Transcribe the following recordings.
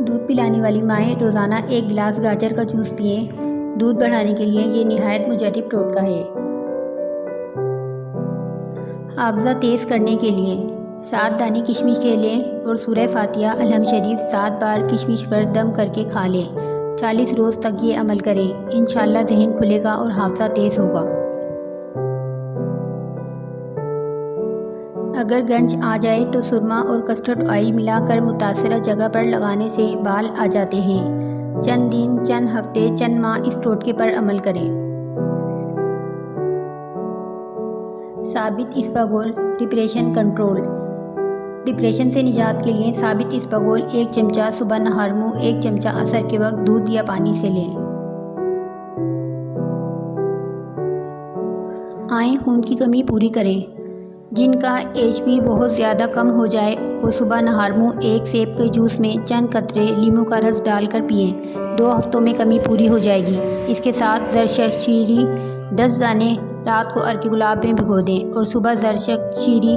दूध पिलाने वाली माएँ रोज़ाना 1 गिलास गाजर का जूस पिएं। दूध बढ़ाने के लिए ये निहायत मुजर्रब टोटका है। हाफ़ज़ा तेज़ करने के लिए 7 दाने किशमिश ले लें और सूरह फातिहा अलहम शरीफ 7 बार किशमिश पर दम करके खा लें। 40 रोज़ तक ये अमल करें। इंशाअल्लाह ज़हन खुलेगा और हाफ़ज़ा तेज़ होगा। अगर गंज आ जाए तो सुरमा और कस्टर्ड ऑयल मिलाकर मुतासरा जगह पर लगाने से बाल आ जाते हैं। चंद दिन, चंद हफ्ते, चंद माह इस टोटके पर अमल करें। साबित इसबगोल डिप्रेशन कंट्रोल। डिप्रेशन से निजात के लिए साबित इसबगोल 1 चमचा सुबह नहर मुँह 1 चमचा असर के वक्त दूध या पानी से लें। आए खून की कमी पूरी करें। जिनका HB बहुत ज़्यादा कम हो जाए वो सुबह नहर मुँह 1 सेब के जूस में चंद कतरे नींबू का रस डालकर पिएं। 2 हफ्तों में कमी पूरी हो जाएगी। इसके साथ ज़रशक्शीरी 10 दाने रात को अर्क गुलाब में भिगो दें और सुबह ज़रशक्शीरी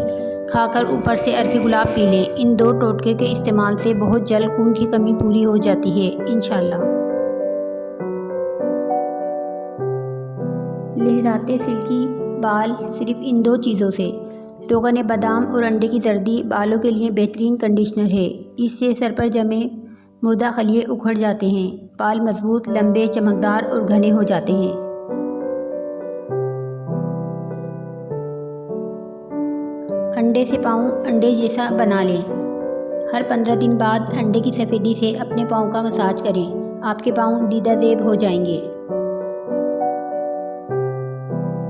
खाकर ऊपर से अर्क गुलाब पी लें। इन 2 टोटके के इस्तेमाल से बहुत जल्द खून की कमी पूरी हो जाती है इंशाअल्लाह। लहराते सिल्की बाल सिर्फ इन 2 चीज़ों से। रोगन बादाम और अंडे की जर्दी बालों के लिए बेहतरीन कंडीशनर है। इससे सर पर जमे मुर्दा खलिए उखड़ जाते हैं। बाल मजबूत, लंबे, चमकदार और घने हो जाते हैं। अंडे से पाँव अंडे जैसा बना लें। हर 15 दिन बाद अंडे की सफ़ेदी से अपने पाँव का मसाज करें। आपके पाँव दीदाजेब हो जाएंगे।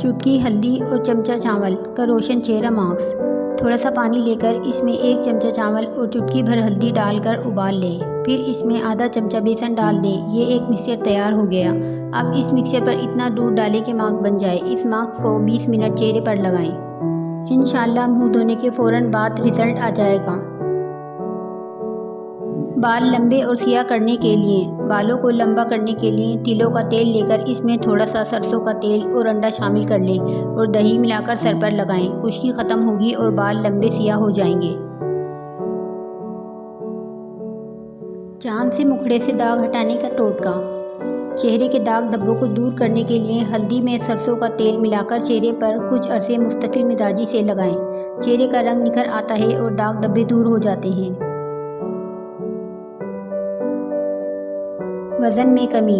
चुटकी हल्दी और चमचा चावल का रोशन चेहरा मास्क। थोड़ा सा पानी लेकर इसमें 1 चमचा चावल और चुटकी भर हल्दी डालकर उबाल लें। फिर इसमें आधा चमचा बेसन डाल दें। ये एक मिक्सचर तैयार हो गया। अब इस मिक्सचर पर इतना दूध डालें कि मास्क बन जाए। इस मास्क को 20 मिनट चेहरे पर लगाएं। इंशाअल्लाह मुंह धोने के फ़ौरन बाद रिज़ल्ट आ जाएगा। बाल लंबे और सिया करने के लिए बालों को लंबा करने के लिए तिलों का तेल लेकर इसमें थोड़ा सा सरसों का तेल और अंडा शामिल कर लें और दही मिलाकर सर पर लगाएं। खुश्की ख़त्म होगी और बाल लंबे सिया हो जाएंगे। चांद से मुखड़े से दाग हटाने का टोटका। चेहरे के दाग धब्बों को दूर करने के लिए हल्दी में सरसों का तेल मिलाकर चेहरे पर कुछ अरसे मुस्तकिल मिजाजी से लगाएं। चेहरे का रंग निखर आता है और दाग धब्बे दूर हो जाते हैं। वज़न में कमी।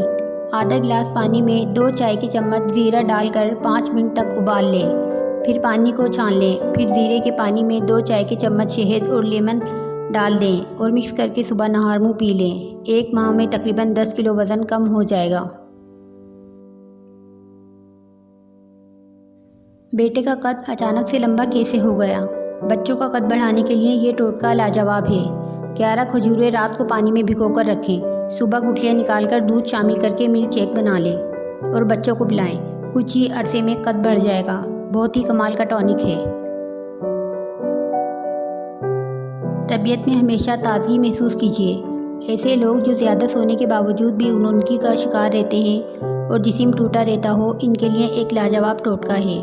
आधा गिलास पानी में 2 चाय के चम्मच ज़ीरा डालकर 5 मिनट तक उबाल लें। फिर पानी को छान लें। फिर ज़ीरे के पानी में 2 चाय के चम्मच शहद और लेमन डाल दें और मिक्स करके सुबह नहार मुँह पी लें। 1 माह में तकरीबन 10 किलो वज़न कम हो जाएगा। बेटे का कद अचानक से लंबा कैसे हो गया? बच्चों का कद बढ़ाने के लिए ये टोटका लाजवाब है। 11 खजूरें रात को पानी में भिगोकर रखें। सुबह गुठलियाँ निकालकर दूध शामिल करके मिल्क शेक बना लें और बच्चों को पिलाएं। कुछ ही अरसे में कद बढ़ जाएगा। बहुत ही कमाल का टॉनिक है। तबीयत में हमेशा ताजगी महसूस कीजिए। ऐसे लोग जो ज़्यादा सोने के बावजूद भी उनकी का शिकार रहते हैं और जिस्म टूटा रहता हो, इनके लिए एक लाजवाब टोटका है।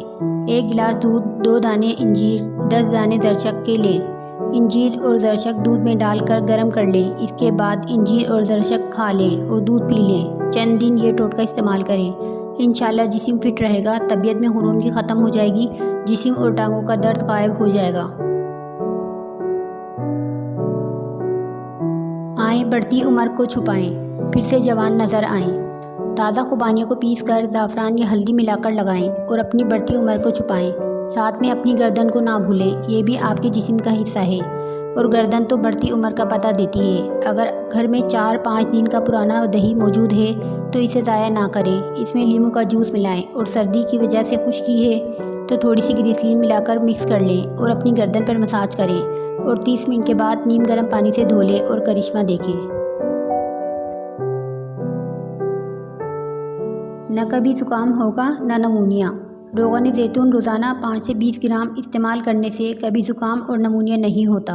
1 गिलास दूध, 2 दाने इंजीर, 10 दाने दरशक के लें। इंजीर और दरशक दूध में डालकर गर्म कर लें। इसके बाद इंजीर और दरशक खा लें और दूध पी लें। चंद दिन ये टोटका इस्तेमाल करें। इंशाअल्लाह जिस्म फिट रहेगा, तबीयत में खुनूनगी ख़त्म हो जाएगी, जिस्म और टांगों का दर्द गायब हो जाएगा। आए बढ़ती उम्र को छुपाएं, फिर से जवान नज़र आएं। ताज़ा खुबानियों को पीस कर ज़ाफ़रान या हल्दी मिलाकर लगाएं और अपनी बढ़ती उम्र को छुपाएं। साथ में अपनी गर्दन को ना भूलें, ये भी आपके जिस्म का हिस्सा है और गर्दन तो बढ़ती उम्र का पता देती है। अगर घर में 4-5 दिन का पुराना दही मौजूद है तो इसे ज़ाया ना करें। इसमें नींबू का जूस मिलाएं और सर्दी की वजह से खुश्की है तो थोड़ी सी ग्लिसरीन मिलाकर मिक्स कर लें और अपनी गर्दन पर मसाज करें और 30 मिनट के बाद नीम गर्म पानी से धो लें और करिश्मा देखें। न कभी ज़ुकाम होगा न नमूनिया। रोग़न ज़ैतून रोज़ाना 5 से 20 ग्राम इस्तेमाल करने से कभी ज़ुकाम और नमूनिया नहीं होता।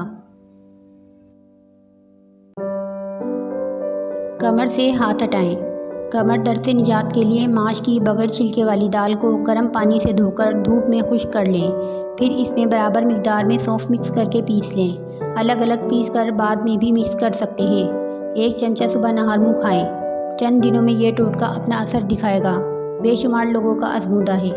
कमर से हाथ हटाएं। कमर दर्द से निजात के लिए माश की बगैर छिलके वाली दाल को गर्म पानी से धोकर धूप में खुश्क कर लें। फिर इसमें बराबर मिकदार में सौंफ मिक्स करके पीस लें। अलग अलग पीस कर बाद में भी मिक्स कर सकते हैं। 1 चमचा सुबह नहार मुँह खाएं। चंद दिनों में ये टोटका अपना असर दिखाएगा। बेशुमार लोगों का आजमूदा है।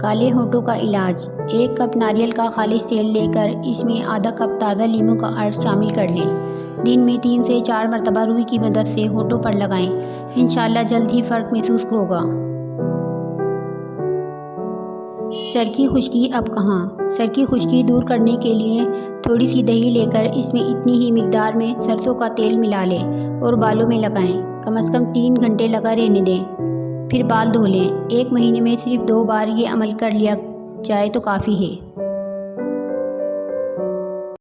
काले होठों का इलाज। 1 कप नारियल का खालिश तेल लेकर इसमें आधा कप ताज़ा नींबू का अर्क शामिल कर लें। दिन में 3 से 4 मरतबा रुई की मदद से होठों पर लगाएं। इंशाअल्लाह जल्द ही फ़र्क महसूस होगा। सर की खुश्की अब कहाँ? सर की खुश्की दूर करने के लिए थोड़ी सी दही लेकर इसमें इतनी ही मिकदार में सरसों का तेल मिला लें और बालों में लगाएं। कम से कम 3 घंटे लगा रहने दें, फिर बाल धो लें। 1 महीने में सिर्फ 2 बार ये अमल कर लिया जाए तो काफ़ी है।